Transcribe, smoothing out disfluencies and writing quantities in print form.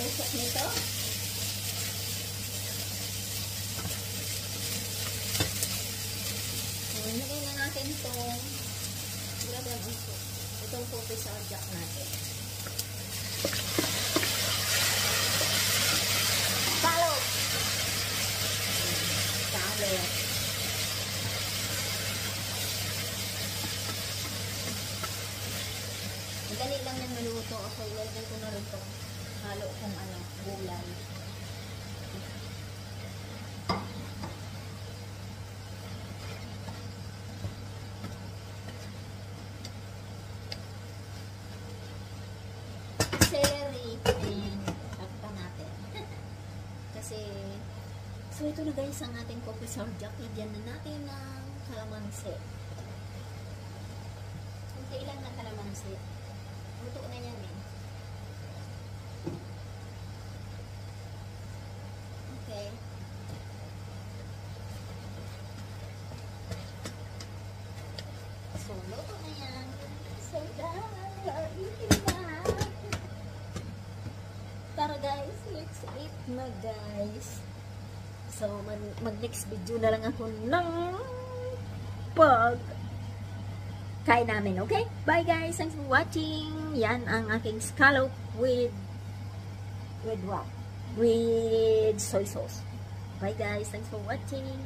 usok nito. So, ilagay na natin itong grabe ang usok. Itong puti sa jack natin. Salo! Salo! Dali lang yan maluto. Okay, lalagay ko na rin itong halo kung ano, gulay. Celery. And takpan natin. Kasi, so ito na guys ang ating coffee sarjak. Lagyan na natin ng kalamansi. Kunti lang ng kalamansi. Luto na yan eh. Okay. So, luto na yan. So, tara guys, let's eat na guys. So, mag-next video na lang ako ng kain namin, okay? Bye guys, thanks for watching. Yan ang aking scallop with what? With soy sauce. Bye guys, thanks for watching.